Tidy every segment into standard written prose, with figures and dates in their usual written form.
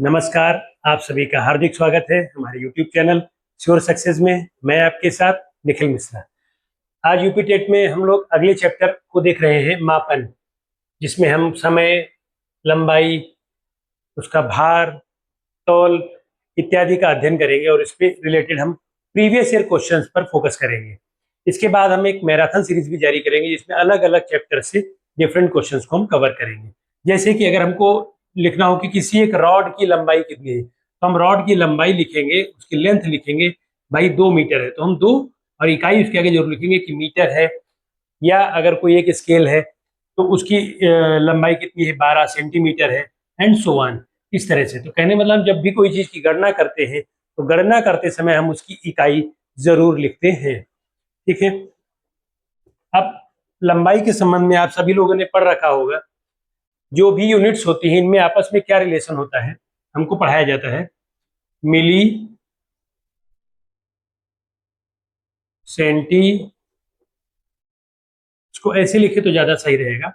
नमस्कार। आप सभी का हार्दिक स्वागत है हमारे YouTube चैनल श्योर सक्सेस में। मैं आपके साथ निखिल मिश्रा। आज यूपी टेट में हम लोग अगले चैप्टर को देख रहे हैं, मापन, जिसमें हम समय, लंबाई, उसका भार, तौल इत्यादि का अध्ययन करेंगे और इस पे रिलेटेड हम प्रीवियस ईयर क्वेश्चंस पर फोकस करेंगे। इसके बाद हम एक मैराथन सीरीज भी जारी करेंगे जिसमें अलग अलग चैप्टर से डिफरेंट क्वेश्चंस को हम कवर करेंगे। जैसे कि अगर हमको लिखना हो कि किसी एक रॉड की लंबाई कितनी है, तो हम रॉड की लंबाई लिखेंगे, उसकी लेंथ लिखेंगे, भाई 2 मीटर है तो हम 2 और इकाई उसके आगे जरूर लिखेंगे कि मीटर है। या अगर कोई एक स्केल है तो उसकी लंबाई कितनी है, 12 सेंटीमीटर है, एंड सो ऑन। इस तरह से तो कहने मतलब जब भी कोई चीज की गणना करते हैं तो गणना करते समय हम उसकी इकाई जरूर लिखते हैं। ठीक है। अब लंबाई के संबंध में आप सभी लोगों ने पढ़ रखा होगा, जो भी यूनिट्स होती हैं इनमें आपस में क्या रिलेशन होता है, हमको पढ़ाया जाता है। मिली, सेंटी, इसको ऐसे लिखे तो ज्यादा सही रहेगा,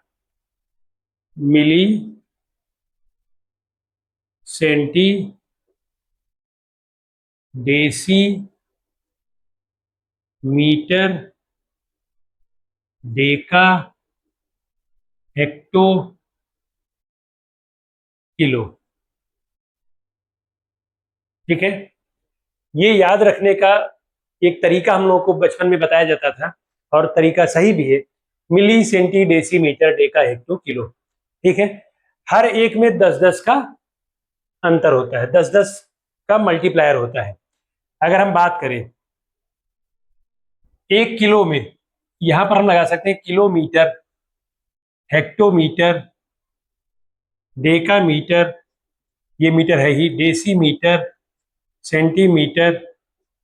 milli, centi, deci, metre, deca, hecto, kilo. ठीक है। ये याद रखने का एक तरीका हम लोगों को बचपन में बताया जाता था और तरीका सही भी है। Milli, centi, deci, metre, deca, hecto, kilo. ठीक है। हर एक में 10-10 का अंतर होता है, 10-10 का मल्टीप्लायर होता है। अगर हम बात करें 1 किलो में, यहां पर हम लगा सकते हैं किलोमीटर, हेक्टोमीटर, डेकामीटर, ये मीटर है ही, डेसीमीटर, सेंटीमीटर,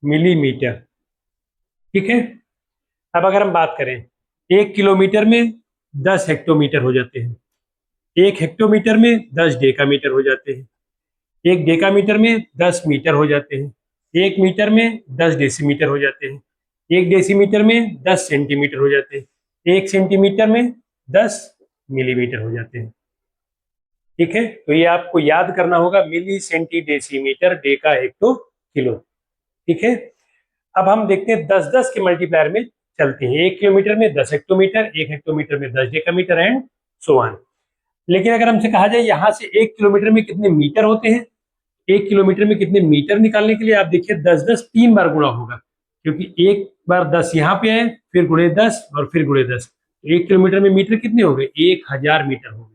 मिलीमीटर। ठीक है। अब अगर हम बात करें 1 किलोमीटर में 10 हेक्टोमीटर हो जाते हैं, 1 हेक्टोमीटर में 10 डेकामीटर हो जाते हैं, 1 डेकामीटर में 10 मीटर हो जाते हैं, 1 मीटर में 10 डेसीमीटर हो जाते हैं, 1 डेसीमीटर में 10 सेंटीमीटर हो जाते हैं, 1 सेंटीमीटर में 10 मिलीमीटर हो जाते हैं। ठीक है। तो ये आपको याद करना होगा, milli, centi, decimetre, deca, hecto, kilo. ठीक है। अब हम देखते हैं 10-10 के मल्टीप्लायर में चलते हैं। 1 किलोमीटर में 10 हेक्टोमीटर, 1 हेक्टोमीटर में 10 डेकामीटर, एंड सो ऑन। लेकिन अगर हमसे कहा जाए यहां से 1 किलोमीटर में कितने मीटर होते हैं, 1 किलोमीटर में कितने मीटर निकालने के लिए आप देखिए 10-10 3 बार गुणा होगा, क्योंकि एक बार 10 यहाँ पे है, फिर गुणे 10 और फिर गुणे 10। 1 किलोमीटर में मीटर कितने हो गए, 1000 मीटर हो गए।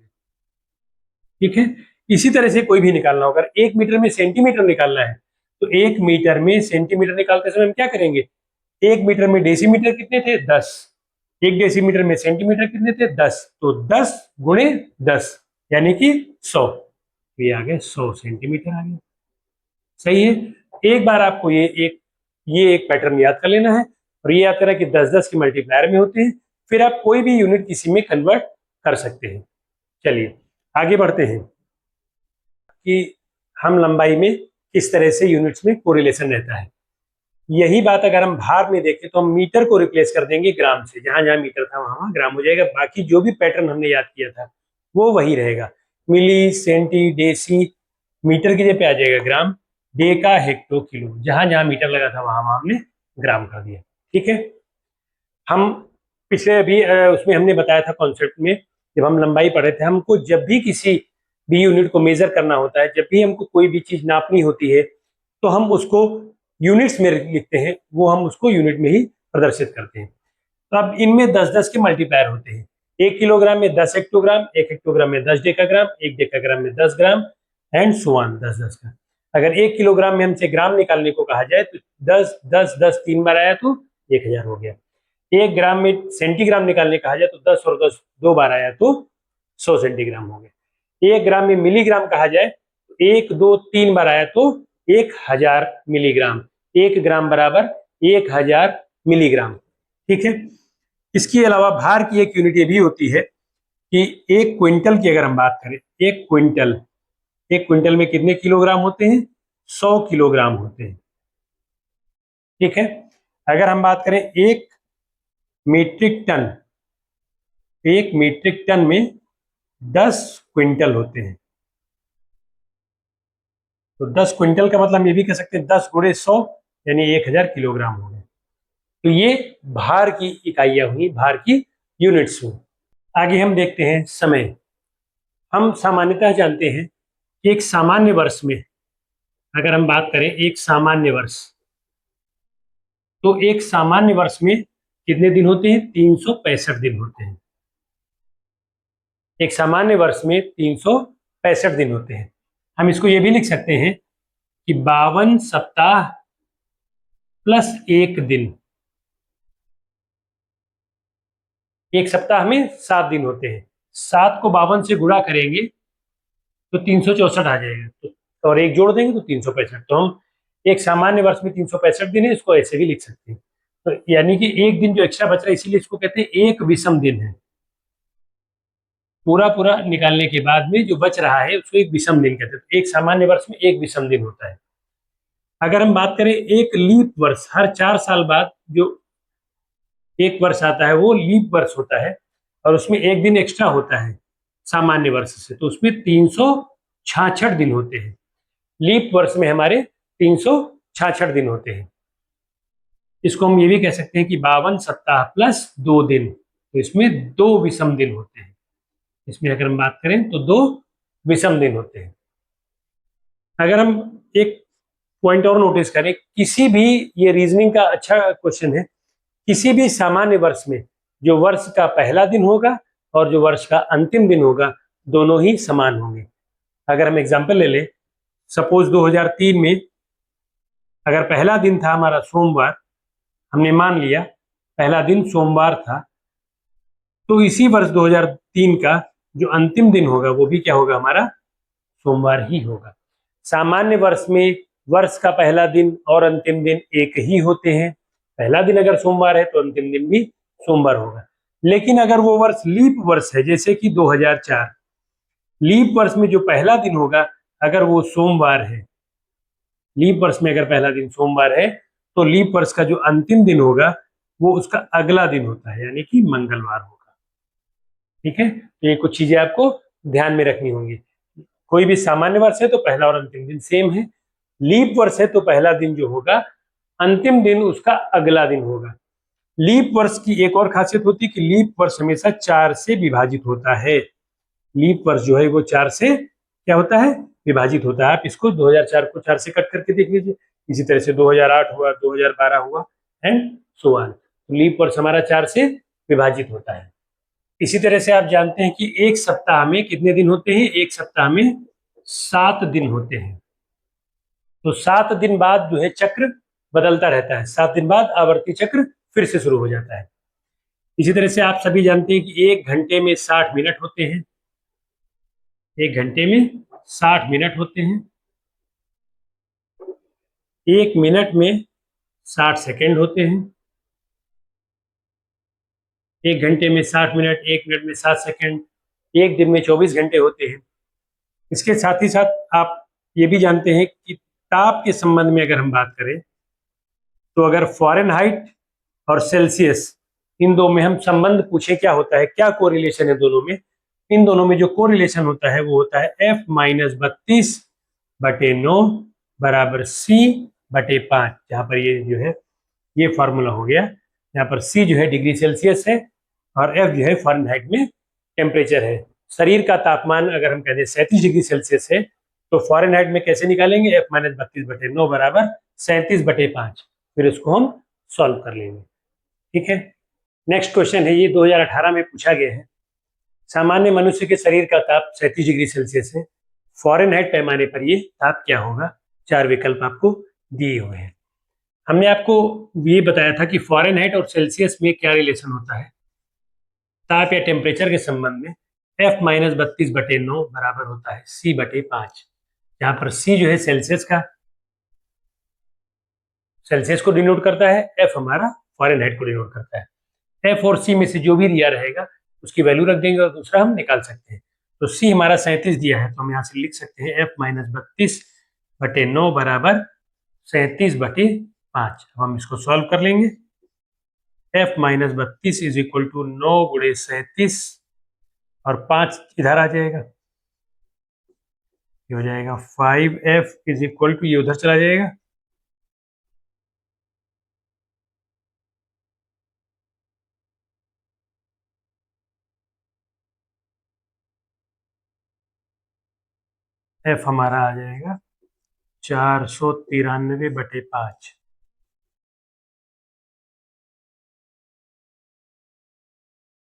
ठीक है। इसी तरह से कोई भी निकालना होगा, 1 मीटर में सेंटीमीटर निकालना है तो 1 मीटर में सेंटीमीटर निकालते समय हम क्या करेंगे, 1 मीटर में डेसीमीटर कितने थे, 10, 1 डेसीमीटर में सेंटीमीटर कितने थे, 10, तो 10 गुणे 10 यानी कि 100। ये आ गए 100 सेंटीमीटर आ गया। सही है। एक बार आपको ये एक पैटर्न याद कर लेना है और ये याद करना कि 10-10 के मल्टीप्लायर में होते हैं, फिर आप कोई भी यूनिट किसी में कन्वर्ट कर सकते हैं। चलिए आगे बढ़ते हैं कि हम लंबाई में किस तरह से यूनिट्स में कोरिलेशन रहता है। यही बात अगर हम भार में देखें तो हम मीटर को रिप्लेस कर देंगे ग्राम से, जहां जहां मीटर था वहां ग्राम हो जाएगा। बाकी जो भी पैटर्न हमने याद किया था वो वही रहेगा। मिली, सेंटी, डेसी, मीटर की जगह पे आ जाएगा ग्राम, डेका, हेक्टो, किलो, जहां जहां मीटर लगा था वहां वहां हमने ग्राम कर दिया। ठीक है। हम पिछले अभी उसमें हमने बताया था कॉन्सेप्ट में, जब हम लंबाई पढ़ रहे थे, हमको जब भी किसी भी यूनिट को मेजर करना होता है, जब भी हमको कोई भी चीज नापनी होती है तो हम उसको यूनिट्स में लिखते हैं, वो हम उसको यूनिट में ही प्रदर्शित करते हैं। तो अब इनमें 10-10 के मल्टीप्लायर होते हैं। 1 किलोग्राम में 10 हेक्टोग्राम, 1 हेक्टोग्राम में 10 डेकाग्राम, 1 डेकाग्राम में 10 ग्राम, एंड सो ऑन 10-10 का। अगर 1 किलोग्राम में हमसे ग्राम निकालने को कहा जाए तो 10-10-10 3 बार आया तो 1000 हो गया। 1 ग्राम में सेंटीग्राम निकालने कहा जाए तो 10 और 10 2 बार आया तो 100 सेंटीग्राम हो गया। 1 ग्राम में मिलीग्राम कहा जाए तो 1 2 3 बार आया तो 1000 मिलीग्राम। 1 ग्राम बराबर 1000 मिलीग्राम। ठीक है। इसके अलावा भार की एक यूनिट ये भी होती है कि 1 क्विंटल की अगर हम बात करें, 1 क्विंटल में कितने किलोग्राम होते हैं, 100 किलोग्राम होते हैं। ठीक है। अगर हम बात करें 1 मीट्रिक टन, 1 मीट्रिक टन में 10 क्विंटल होते हैं। तो 10 क्विंटल का मतलब हम ये भी कह सकते हैं 10 गुणे 100 यानी 1000 किलोग्राम हो गए। तो ये भार की इकाइयां हुई, भार की यूनिट्स हुई। आगे हम देखते हैं समय। हम सामान्यतः जानते हैं कि एक सामान्य वर्ष में, अगर हम बात करें एक सामान्य वर्ष, तो एक सामान्य वर्ष में कितने दिन होते हैं? 365 दिन होते हैं। एक सामान्य वर्ष में 365 दिन होते हैं। हम इसको ये भी लिख सकते हैं कि 52 सप्ताह प्लस एक दिन। एक सप्ताह में 7 दिन होते हैं, 7 को 52 से गुणा करेंगे तो 364 आ जाएगा, तो और एक जोड़ देंगे तो 365। तो हम एक सामान्य वर्ष में 365 दिन है, इसको ऐसे भी लिख सकते हैं। तो यानी कि एक दिन जो एक्स्ट्रा बच रहा है, इसीलिए इसको कहते हैं एक विषम दिन है। पूरा पूरा निकालने के बाद में जो बच रहा है उसको एक विषम दिन कहते हैं। तो एक सामान्य वर्ष में एक विषम दिन होता है। अगर हम बात करें एक लीप वर्ष, हर 4 साल बाद जो एक वर्ष आता है वो लीप वर्ष होता है, और उसमें एक दिन एक्स्ट्रा होता है सामान्य वर्ष से, तो उसमें 366 दिन होते हैं। लीप वर्ष में हमारे 366 दिन होते हैं। इसको हम ये भी कह सकते हैं कि 52 सप्ताह प्लस 2 दिन, तो इसमें 2 विषम दिन होते हैं। इसमें अगर हम बात करें तो 2 विषम दिन होते हैं। अगर हम एक पॉइंट और नोटिस करें, किसी भी, ये रीजनिंग का अच्छा क्वेश्चन है, किसी भी सामान्य वर्ष में जो वर्ष का पहला दिन होगा और जो वर्ष का अंतिम दिन होगा, दोनों ही समान होंगे। अगर हम एग्जांपल ले लें, सपोज 2003 में अगर पहला दिन था हमारा सोमवार, हमने मान लिया पहला दिन सोमवार था, तो इसी वर्ष 2003 का जो अंतिम दिन होगा वो भी क्या होगा? हमारा सोमवार ही होगा। सामान्य वर्ष में वर्ष का पहला दिन और अंतिम दिन एक ही होते हैं। पहला दिन अगर सोमवार है तो अंतिम दिन भी सोमवार होगा। लेकिन अगर वो वर्ष लीप वर्ष है, जैसे कि 2004, लीप वर्ष में जो पहला दिन होगा अगर वो सोमवार है, लीप वर्ष में अगर पहला दिन सोमवार है, तो लीप वर्ष का जो अंतिम दिन होगा वो उसका अगला दिन होता है, यानी कि मंगलवार होगा। ठीक है, तो ये कुछ चीजें आपको ध्यान में रखनी होंगी। कोई भी सामान्य वर्ष है तो पहला और अंतिम दिन सेम है। लीप वर्ष है तो पहला दिन जो होगा, अंतिम दिन उसका अगला दिन होगा। लीप वर्ष की एक और खासियत होती है कि लीप वर्ष हमेशा 4 से विभाजित होता है। लीप वर्ष जो है वो 4 से क्या होता है? विभाजित होता है। आप इसको 2004 को 4 से कट करके देख लीजिए। इसी तरह से 2008 हुआ, 2012 हुआ, एंड सो ऑन। लीप वर्ष हमारा 4 से विभाजित होता है। इसी तरह से आप जानते हैं कि एक सप्ताह में कितने दिन होते हैं? एक सप्ताह में 7 दिन होते हैं। तो 7 दिन बाद जो है चक्र बदलता रहता है, 7 दिन बाद आवर्ती चक्र फिर से शुरू हो जाता है। इसी तरह से आप सभी जानते हैं कि 1 घंटे में 60 मिनट होते हैं। 1 घंटे में 60 मिनट होते हैं। 1 मिनट में 60 सेकंड होते हैं। 1 घंटे में 60 मिनट, 1 मिनट में 60 सेकंड, एक दिन में 24 घंटे होते हैं। इसके साथ ही साथ आप ये भी जानते हैं कि ताप के संबंध में अगर हम बात करें, तो अगर फ़ारेनहाइट और सेल्सियस, इन दो में हम संबंध पूछे क्या होता है, क्या कोरिलेशन है दोनों में, इन दोनों में जो कोरिलेशन होता है वो होता है F-32/9 बराबर C/5। जहाँ पर ये जो है ये फॉर्मूला हो गया। यहाँ पर C जो है डिग्री सेल्सियस है और F जो है फ़ारेनहाइट में टेम्परेचर है। शरीर का तापमान अगर हम कहते हैं 37 डिग्री सेल्सियस है, तो फ़ारेनहाइट में कैसे निकालेंगे? F-32/9 बराबर 37/5। फिर इसको हम सॉल्व कर लेंगे। ठीक है, नेक्स्ट क्वेश्चन है, ये 2018 में पूछा गया है। सामान्य मनुष्य के शरीर का ताप 37 डिग्री सेल्सियस है, फ़ारेनहाइट पैमाने पर ये ताप क्या होगा? 4 विकल्प आपको दिए हुए हैं। हमने आपको ये बताया था कि फ़ारेनहाइट और सेल्सियस में क्या रिलेशन होता है ताप या टेम्परेचर के संबंध में। F-32/9 बराबर होता है C/5, जहाँ पर C जो है सेल्सियस को डिनोट करता है, F हमारा फ़ारेनहाइट को डिनोट करता है। F और C में से जो भी दिया रहेगा उसकी वैल्यू रख देंगे और दूसरा हम निकाल सकते हैं। तो C हमारा 37 दिया है, तो हम यहाँ से लिख सकते हैं F-32/9 बराबर 37/5। अब हम इसको सॉल्व कर लेंगे। F-32 इज इक्वल टू 9 गुणे 37 और 5 इधर आ जाएगा। ये हो जाएगा 5F इज इक्वल टू, ये उधर चला जाएगा, F हमारा आ जाएगा 493/5।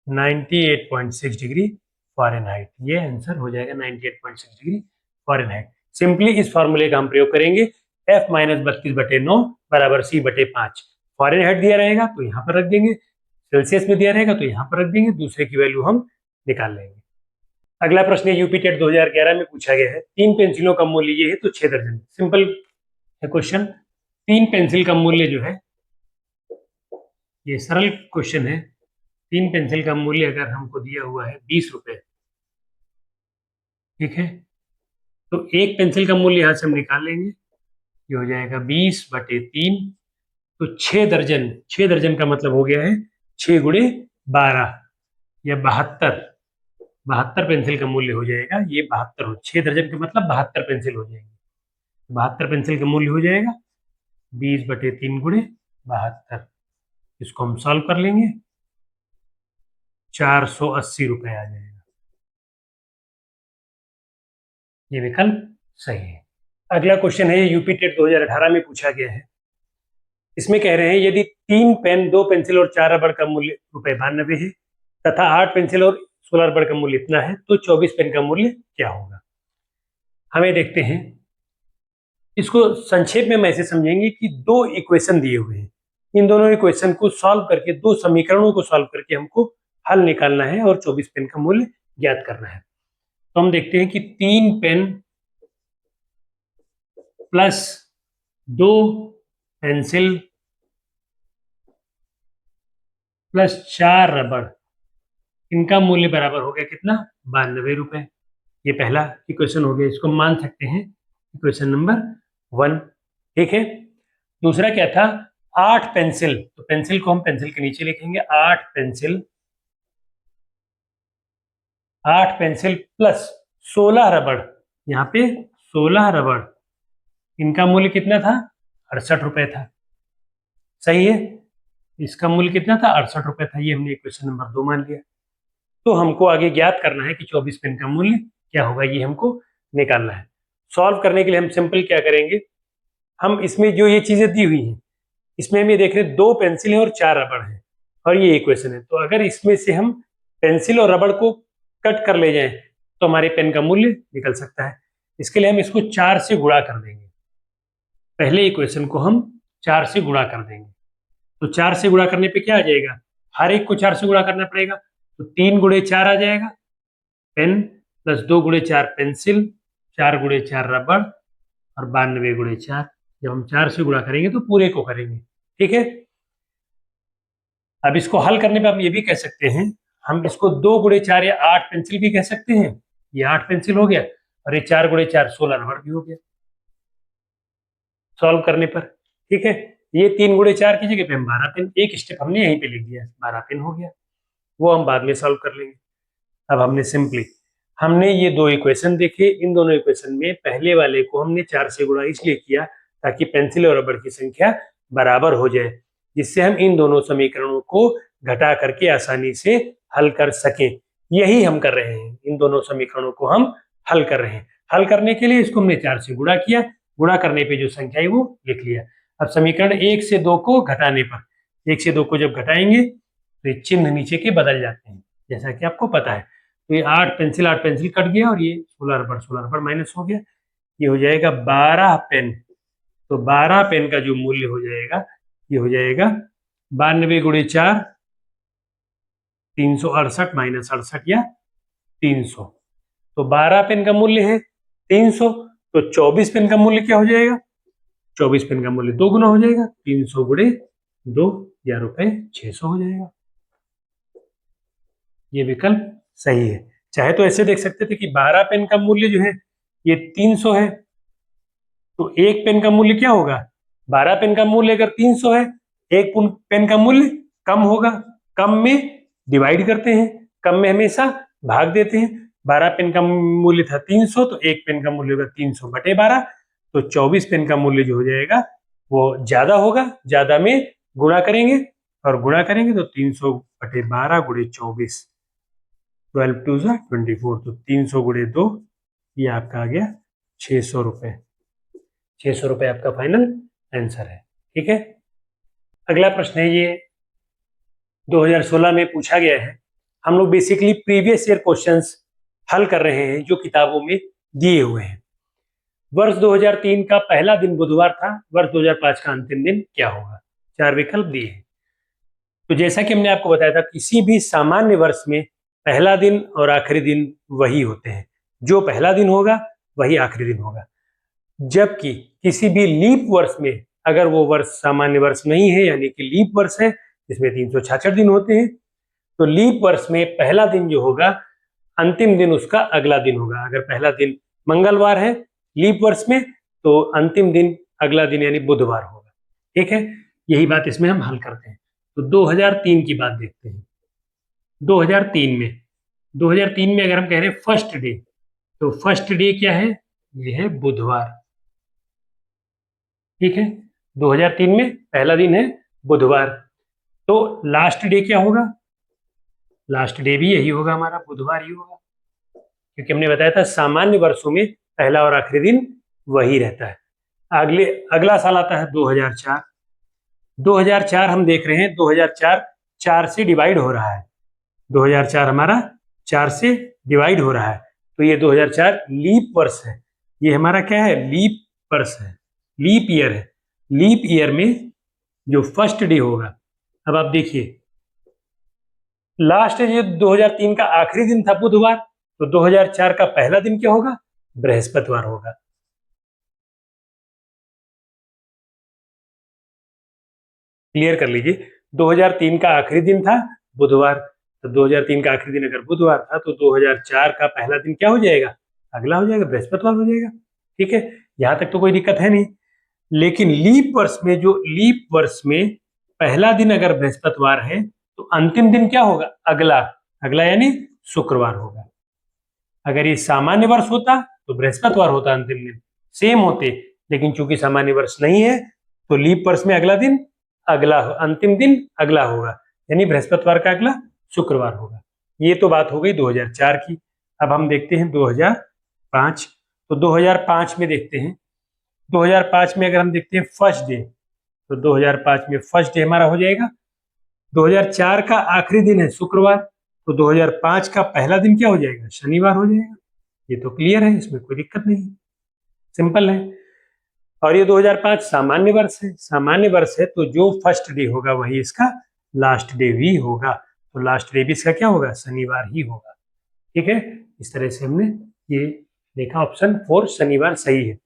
98.6 डिग्री फ़ारेनहाइट, ये आंसर हो जाएगा 98.6 डिग्री फ़ारेनहाइट। सिंपली इस फॉर्मूले का हम प्रयोग करेंगे, F - 32/9 बराबर C/5। फ़ारेनहाइट दिया रहेगा तो यहाँ पर रख देंगे, सेल्सियस में दिया रहेगा तो यहाँ पर रख देंगे, दूसरे की वैल्यू हम निकाल लेंगे। अगला प्रश्न यूपीटेट 2011 में पूछा गया है, 3 पेंसिलों का मूल्य ये है तो 6 दर्जन। सिंपल है क्वेश्चन। 3 पेंसिल का मूल्य जो है, ये सरल क्वेश्चन है। 3 पेंसिल का मूल्य अगर हमको दिया हुआ है 20 रुपए, ठीक है, तो एक पेंसिल का मूल्य यहां से हम निकाल लेंगे, ये हो जाएगा 20/3। तो 6 दर्जन, 6 दर्जन का मतलब हो गया है 6 गुणे 12 या 72, 72 पेंसिल का मूल्य हो जाएगा। ये 72 हो, 6 दर्जन का मतलब 72 पेंसिल हो जाएंगे। 72 पेंसिल का मूल्य हो जाएगा 20/3 गुणे 72। इसको हम सॉल्व कर लेंगे, 480 रुपए आ जाएगा। ये विकल्प सही है। अगला क्वेश्चन है, यूपीटेट 2018 में पूछा गया है। इसमें कह रहे हैं यदि 3 पेन, 2 पेंसिल और 4 रबड़ का मूल्य ₹92 है तथा 8 पेंसिल और 16 रबड़ का मूल्य इतना है, तो 24 पेन का मूल्य क्या होगा? हमें देखते हैं, इसको संक्षेप में हम ऐसे समझेंगे कि 2 इक्वेशन दिए हुए हैं, इन दोनों इक्वेशन को सॉल्व करके, 2 समीकरणों को सॉल्व करके हमको हल निकालना है और 24 पेन का मूल्य ज्ञात करना है। तो हम देखते हैं कि 3 पेन प्लस 2 पेंसिल प्लस 4 रबड़, इनका मूल्य बराबर हो गया कितना? 92 रुपए। ये पहला इक्वेशन हो गया, इसको मान सकते हैं इक्वेशन नंबर 1, ठीक है। दूसरा क्या था? 8 पेंसिल, तो पेंसिल को हम पेंसिल के नीचे लिखेंगे, 8 पेंसिल, 8 पेंसिल प्लस 16 रबड़, यहाँ पे 16 रबड़, इनका मूल्य कितना था? 68 रुपए था, सही है। इसका मूल्य कितना था? 68 रुपए था। ये हमने इक्वेशन नंबर 2 मान लिया। तो हमको आगे ज्ञात करना है कि 24 पेन का मूल्य क्या होगा, ये हमको निकालना है। सॉल्व करने के लिए हम सिंपल क्या करेंगे, हम इसमें जो ये चीजें दी हुई हैं, इसमें हम ये देख रहे हैं 2 पेंसिल है और 4 रबड़ है और ये इक्वेशन है। तो अगर इसमें से हम पेंसिल और रबड़ को कट कर ले जाएं तो हमारे पेन का मूल्य निकल सकता है। इसके लिए हम इसको 4 से गुणा कर देंगे, पहले इक्वेशन को हम 4 से गुणा कर देंगे। तो 4 से गुणा करने पे क्या आ जाएगा? हर एक को 4 से गुणा करना पड़ेगा, तो 3 गुणे 4 आ जाएगा पेन, प्लस 2 गुणे 4 पेंसिल, 4 गुणे 4 रबड़ और 92 गुणे 4। जब हम 4 से गुणा करेंगे तो पूरे को करेंगे, ठीक है। अब इसको हल करने पे हम ये भी कह सकते हैं, हम इसको 2 गुणे 4 या 8 पेंसिल भी कह सकते हैं। ये 8 पेंसिल हो गया और ये 4 गुणे 4 16 रबड़ भी हो गया सॉल्व करने पर, ठीक है। ये 3 गुणे 4 की जगह पे हम 12 पेन, एक स्टेप हमने यहीं पे लिख दिया, 12 पेन हो गया, वो हम बाद में सॉल्व कर लेंगे। अब हमने सिंपली, हमने ये 2 इक्वेशन देखे, इन दोनों इक्वेशन में पहले वाले को हमने 4 से गुणा इसलिए किया ताकि पेंसिल और रबड़ की संख्या बराबर हो जाए, जिससे हम इन दोनों समीकरणों को घटा करके आसानी से हल कर सकें। यही हम कर रहे हैं, इन दोनों समीकरणों को हम हल कर रहे हैं। हल करने के लिए इसको हमने 4 से गुणा किया, गुणा करने पे जो संख्या है वो लिख लिया। अब समीकरण 1 से 2 को घटाने पर, 1 से 2 को जब घटाएंगे तो ये चिन्ह नीचे के बदल जाते हैं, जैसा कि आपको पता है। तो ये 8 पेंसिल कट गया और ये 16 रबड़ माइनस हो गया, ये हो जाएगा 12 पेन। तो 12 पेन का जो मूल्य हो जाएगा, ये हो जाएगा 92 गुणे 4, 368 माइनस 68 या 300। तो 12 पेन का मूल्य है 300, तो 24 पेन का मूल्य क्या हो जाएगा? 24 पेन का मूल्य 2 गुना हो जाएगा, 300 गुणे 2 या ₹600 हो जाएगा। ये विकल्प सही है। चाहे तो ऐसे देख सकते थे कि 12 पेन का मूल्य जो है ये 300 है, तो एक पेन का मूल्य क्या होगा? 12 पेन का मूल्य अगर 300 है, एक पेन का मूल्य कम होगा। कम में डिवाइड करते हैं, कम में हमेशा भाग देते हैं, 12 पेन का मूल्य था 300, तो एक पेन का मूल्य होगा 300/12, तो 24 पेन का मूल्य जो हो जाएगा वो ज्यादा होगा, ज्यादा में गुणा करेंगे और गुणा करेंगे तो 300/12 गुणे 24, 12 2 24, तो 300 गुणे 2, ये आपका आ गया 600 रुपए। 600 रुपए आपका फाइनल आंसर है। ठीक है, अगला प्रश्न है, ये 2016 में पूछा गया है। हम लोग बेसिकली प्रीवियस ईयर क्वेश्चंस हल कर रहे हैं जो किताबों में दिए हुए हैं। वर्ष 2003 का पहला दिन बुधवार था, वर्ष 2005 का अंतिम दिन क्या होगा? 4 विकल्प दिए हैं। तो जैसा कि हमने आपको बताया था, किसी भी सामान्य वर्ष में पहला दिन और आखिरी दिन वही होते हैं, जो पहला दिन होगा वही आखिरी दिन होगा। जबकि किसी भी लीप वर्ष में, अगर वो वर्ष सामान्य वर्ष नहीं है यानी कि लीप वर्ष है जिसमें 366 दिन होते हैं, तो लीप वर्ष में पहला दिन जो होगा, अंतिम दिन उसका अगला दिन होगा। अगर पहला दिन मंगलवार है लीप वर्ष में, तो अंतिम दिन अगला दिन यानी बुधवार होगा। ठीक है, यही बात इसमें हम हल करते हैं। तो 2003 की बात देखते हैं। 2003 में अगर हम कह रहे हैं फर्स्ट डे, तो फर्स्ट डे क्या है? ये है बुधवार। ठीक है, 2003 में पहला दिन है बुधवार। तो लास्ट डे क्या होगा? लास्ट डे भी यही होगा, हमारा बुधवार ही होगा, क्योंकि हमने बताया था सामान्य वर्षों में पहला और आखिरी दिन वही रहता है। अगला साल आता है 2004। 2004 हम देख रहे हैं, 2004 4 से डिवाइड हो रहा है। 2004 हमारा 4 से डिवाइड हो रहा है, तो ये 2004 लीप वर्ष है। ये हमारा क्या है? लीप वर्ष है, लीप ईयर है। लीप ईयर में जो फर्स्ट डे होगा, अब आप देखिए, लास्ट जो 2003 का आखिरी दिन था बुधवार, तो 2004 का पहला दिन क्या होगा? बृहस्पतिवार होगा। क्लियर कर लीजिए, 2003 का आखिरी दिन था बुधवार, तो 2003 का आखिरी दिन अगर बुधवार था, तो 2004 का पहला दिन क्या हो जाएगा? अगला हो जाएगा, बृहस्पतिवार हो जाएगा। ठीक है, यहां तक तो कोई दिक्कत है नहीं। लेकिन लीप वर्ष में, जो लीप वर्ष में पहला दिन अगर बृहस्पतिवार है, तो अंतिम दिन क्या होगा? अगला, अगला यानी शुक्रवार होगा। अगर ये सामान्य वर्ष होता तो बृहस्पतिवार होता अंतिम दिन, सेम होते, लेकिन चूंकि सामान्य वर्ष नहीं है, तो लीप वर्ष में अगला दिन अगला, अंतिम दिन अगला होगा, यानी बृहस्पतिवार का अगला शुक्रवार होगा। ये तो बात हो गई 2004 की। अब हम देखते हैं 2005। तो 2005 में देखते हैं, 2005 में अगर हम देखते हैं फर्स्ट डे, तो 2005 में फर्स्ट डे हमारा हो जाएगा, 2004 का आखिरी दिन है शुक्रवार, तो 2005 का पहला दिन क्या हो जाएगा? शनिवार हो जाएगा। ये तो क्लियर है, इसमें कोई दिक्कत नहीं है, सिंपल है। और ये 2005 सामान्य वर्ष है, सामान्य वर्ष है, तो जो फर्स्ट डे होगा वही इसका लास्ट डे भी होगा, तो लास्ट डे भी इसका क्या होगा? शनिवार ही होगा। ठीक है, इस तरह से हमने ये देखा, ऑप्शन 4 शनिवार सही है।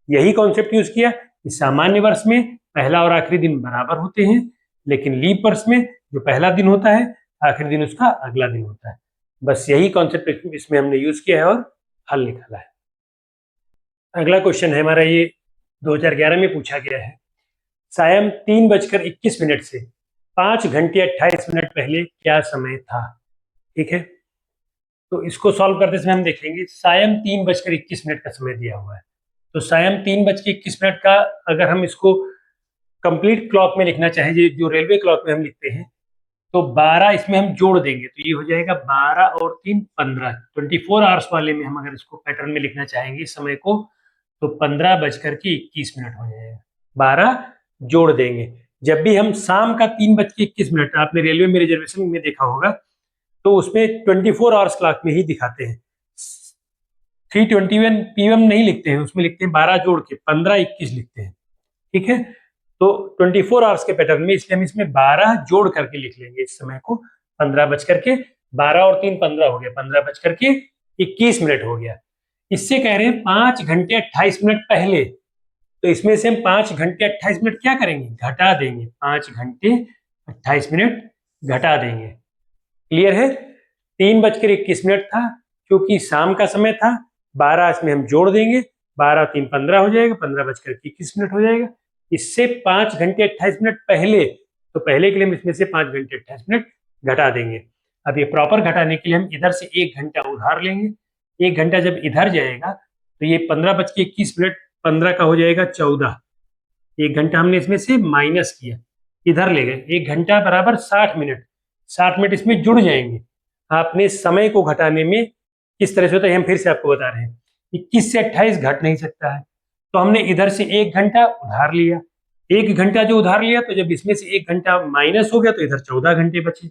यही कॉन्सेप्ट यूज किया कि सामान्य वर्ष में पहला और आखिरी दिन बराबर होते हैं, लेकिन लीप वर्ष में जो पहला दिन होता है, आखिरी दिन उसका अगला दिन होता है। बस यही कॉन्सेप्ट इसमें हमने यूज किया है और हल निकाला है। अगला क्वेश्चन है हमारा, ये 2011 में पूछा गया है। सायं 3:21 से 5 घंटे 28 मिनट पहले क्या समय था? ठीक है, तो इसको सॉल्व करते समय हम देखेंगे, सायं 3:21 का समय दिया हुआ है, तो सायं 3:21 का अगर हम इसको कंप्लीट क्लॉक में लिखना चाहें, जो रेलवे क्लॉक में हम लिखते हैं, तो 12 इसमें हम जोड़ देंगे, तो ये हो जाएगा 12 और 3 15। 24 आवर्स वाले में हम अगर इसको पैटर्न में लिखना चाहेंगे समय को, तो 15:21 हो जाएगा। 12 जोड़ देंगे। जब भी हम शाम का 3:21, आपने रेलवे में रिजर्वेशन में देखा होगा, तो उसमें 24 आवर्स क्लॉक में ही दिखाते हैं, 3:21 PM नहीं लिखते हैं, उसमें लिखते हैं 12 जोड़ के 15:21 लिखते हैं। ठीक है, तो 24 आवर्स के पैटर्न में, इसलिए हम इसमें 12 जोड़ करके लिख लेंगे इस समय को। 12 और 3 15 हो गया, 15:21 हो गया। इससे कह रहे हैं 5 घंटे 28 मिनट पहले, तो इसमें से हम 5 घंटे 28 मिनट क्या करेंगे? घटा देंगे, 5 घंटे 28 मिनट घटा देंगे। क्लियर है, 3:21 था, क्योंकि शाम का समय था, 12 इसमें हम जोड़ देंगे, 12 3 15 हो जाएगा, 15:21 हो जाएगा। इससे 5 घंटे 28 मिनट पहले, तो पहले के लिए हम इसमें से 5 घंटे 28 मिनट घटा देंगे। अब ये प्रॉपर घटाने के लिए हम इधर से 1 घंटा उधार लेंगे, 1 घंटा जब इधर जाएगा तो ये 15:21, 15 का हो जाएगा 14। 1 घंटा हमने इसमें से माइनस किया, इधर ले गए। 1 घंटा बराबर 60 मिनट, 60 मिनट इसमें जुड़ जाएंगे। आपने समय को घटाने में किस तरह से होता है हम फिर से आपको बता रहे हैं। 21 से 28 घट नहीं सकता है, तो हमने इधर से 1 घंटा उधार लिया। 1 घंटा जो उधार लिया, तो जब इसमें से 1 घंटा माइनस हो गया तो इधर 14 घंटे बचे।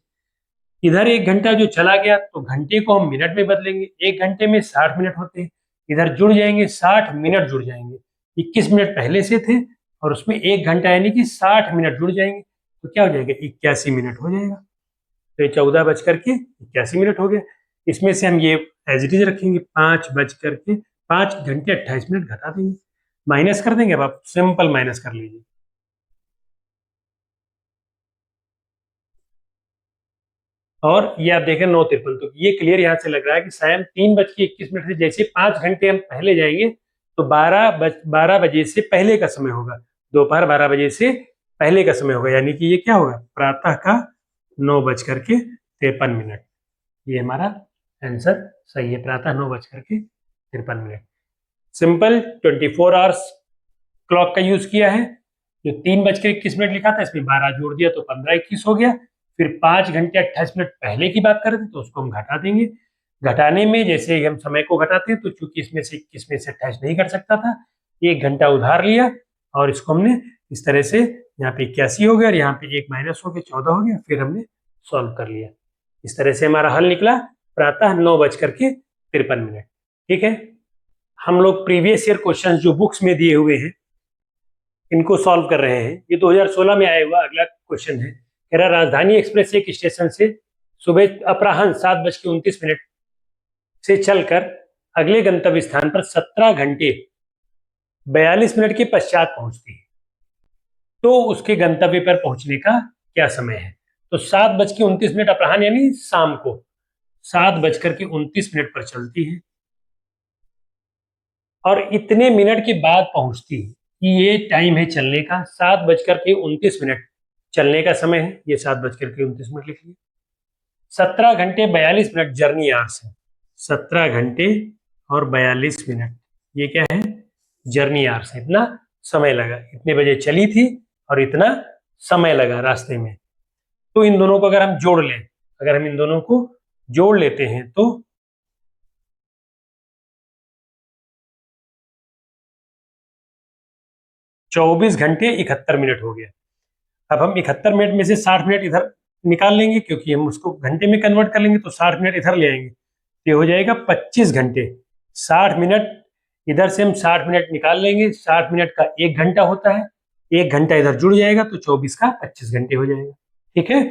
इधर 1 घंटा जो चला गया तो घंटे को हम मिनट में बदलेंगे। 1 घंटे में 60 मिनट होते हैं, इधर जुड़ जाएंगे 60 मिनट जुड़ जाएंगे। 21 मिनट पहले से थे और उसमें 1 घंटा यानी कि 60 मिनट जुड़ जाएंगे, तो क्या हो जाएगा 81 मिनट हो जाएगा। तो ये 14:81 हो गया। इसमें से हम ये एज इट इज रखेंगे, 5 घंटे 28 मिनट घटा देंगे, माइनस कर देंगे। अब आप सिंपल माइनस कर लीजिए। और ये आप देखें 9:53, तो ये क्लियर यहाँ से लग रहा है कि शायद 3:21 से जैसे 5 घंटे हम पहले जाएंगे तो 12 बजे से पहले का समय होगा, दोपहर 12 बजे से पहले का समय होगा, यानी कि ये क्या होगा प्रातः का 9:53। ये हमारा आंसर सही है, प्रातः 9:53। सिंपल 24 आवर्स क्लॉक का यूज किया है। जो 3:21 लिखा था इसमें 12 जोड़ दिया तो 15:21 हो गया। फिर 5 घंटे 28 मिनट पहले की बात कर रहे थे तो उसको हम घटा देंगे। घटाने में जैसे ही हम समय को घटाते हैं तो चूंकि इसमें से 21 में से 28 नहीं कर सकता था, 1 घंटा उधार लिया और इसको हमने इस तरह से यहाँ पे 81 हो गया और यहाँ पे 1 माइनस हो गया 14 हो गया, फिर हमने सॉल्व कर लिया। इस तरह से हमारा हल निकला प्रातः 9:53। ठीक है, हम लोग प्रीवियस ईयर क्वेश्चन जो बुक्स में दिए हुए हैं इनको सॉल्व कर रहे हैं। ये 2016 में आया हुआ अगला क्वेश्चन है। कह रहा राजधानी एक्सप्रेस एक स्टेशन से सुबह अपराह्न 7:29 से चलकर अगले गंतव्य स्थान पर 17 घंटे 42 मिनट के पश्चात पहुंचती है, तो उसके गंतव्य पर पहुंचने का क्या समय है। तो 7:29 अपराह्न यानी शाम को 7:29 पर चलती है और इतने मिनट के बाद पहुंचती है कि ये टाइम है चलने का। 7:29 चलने का समय है, ये 7:29 लिख लिया। 17 घंटे 42 मिनट जर्नी आवर्स है, 17 घंटे और 42 मिनट ये क्या है जर्नी आवर्स है। इतना समय लगा, इतने बजे चली थी और इतना समय लगा रास्ते में। तो इन दोनों को अगर हम जोड़ लें, अगर हम इन दोनों को जोड़ लेते हैं तो 24 घंटे 71 मिनट हो गया। अब हम 71 मिनट में से 60 मिनट इधर निकाल लेंगे, क्योंकि हम उसको घंटे में कन्वर्ट कर लेंगे तो 60 मिनट इधर ले आएंगे, ये हो जाएगा 25 घंटे। 60 मिनट इधर से हम 60 मिनट निकाल लेंगे, 60 मिनट का 1 घंटा होता है, 1 घंटा इधर जुड़ जाएगा तो 24 का 25 घंटे हो जाएगा। ठीक है,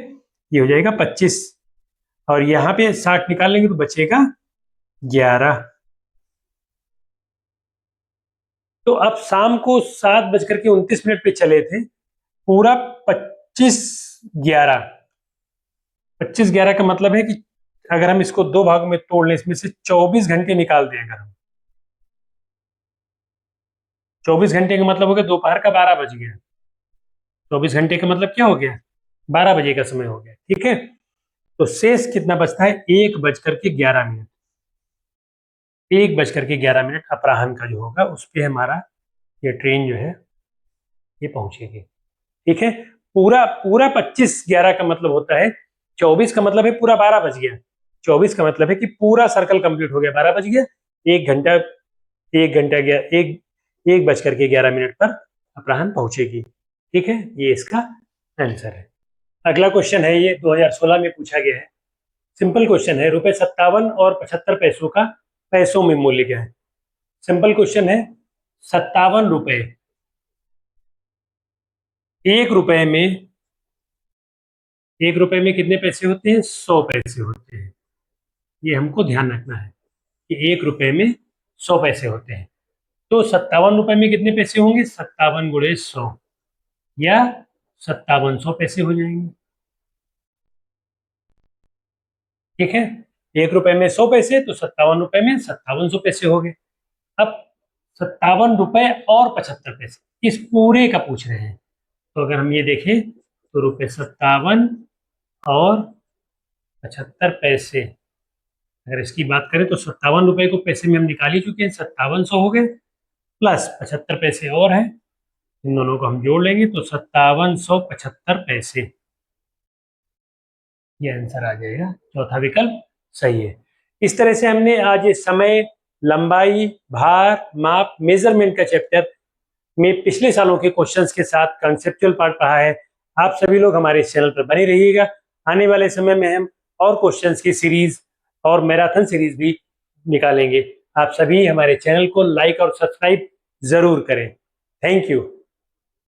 ये हो जाएगा 25 और यहाँ पे 60 निकाल लेंगे तो बचेगा 11। तो अब शाम को 7:29 पे चले थे, पूरा 25/11 का मतलब है कि अगर हम इसको दो भागों में तोड़ लें, इसमें से 24 घंटे निकाल दें, अगर हम 24 घंटे का मतलब हो गया दोपहर का 12 बज गया। 24 घंटे का मतलब क्या हो गया 12 बजे का समय हो गया। ठीक है, तो शेष कितना बचता है 1:11। 1:11 अपराह्न का जो होगा उस पर हमारा ये ट्रेन जो है ये पहुंचेगी। ठीक है, पूरा पूरा 25/11 का मतलब होता है 24 का मतलब है पूरा 12 बज गया, 24 का मतलब है कि पूरा सर्कल कंप्लीट हो गया, 12 बज गया, 1:11 पर अपराह्न पहुंचेगी। ठीक है, ये इसका आंसर है। अगला क्वेश्चन है, ये 2016 में पूछा गया है, सिंपल क्वेश्चन है। ₹57 और 75 पैसों का पैसों में मूल्य क्या है। सिंपल क्वेश्चन है, ₹57 एक रुपए में कितने पैसे होते हैं 100 पैसे होते हैं। ये हमको ध्यान रखना है कि 1 रुपए में 100 पैसे होते हैं, तो ₹57 में कितने पैसे होंगे 57 गुणे 100 या 5700 पैसे हो जाएंगे। ठीक है, 1 रुपए में 100 पैसे तो ₹57 में 5700 पैसे हो गए। अब ₹57 और 75 पैसे इस पूरे का पूछ रहे हैं, तो अगर हम ये देखें तो ₹57 और 75 पैसे अगर इसकी बात करें तो 57 रुपए को पैसे में हम निकाल ही चुके हैं, 5700 हो गए, प्लस 75 पैसे और हैं, इन दोनों को हम जोड़ लेंगे तो 5775 पैसे, ये आंसर आ जाएगा, चौथा विकल्प सही है। इस तरह से हमने आज समय, लंबाई, भार, माप, मेजरमेंट का चैप्टर में पिछले सालों के क्वेश्चंस के साथ कंसेप्चुअल पार्ट पढ़ा है। आप सभी लोग हमारे इस चैनल पर बने रहिएगा, आने वाले समय में हम और क्वेश्चंस की सीरीज और मैराथन सीरीज भी निकालेंगे। आप सभी हमारे चैनल को लाइक और सब्सक्राइब जरूर करें। Thank you.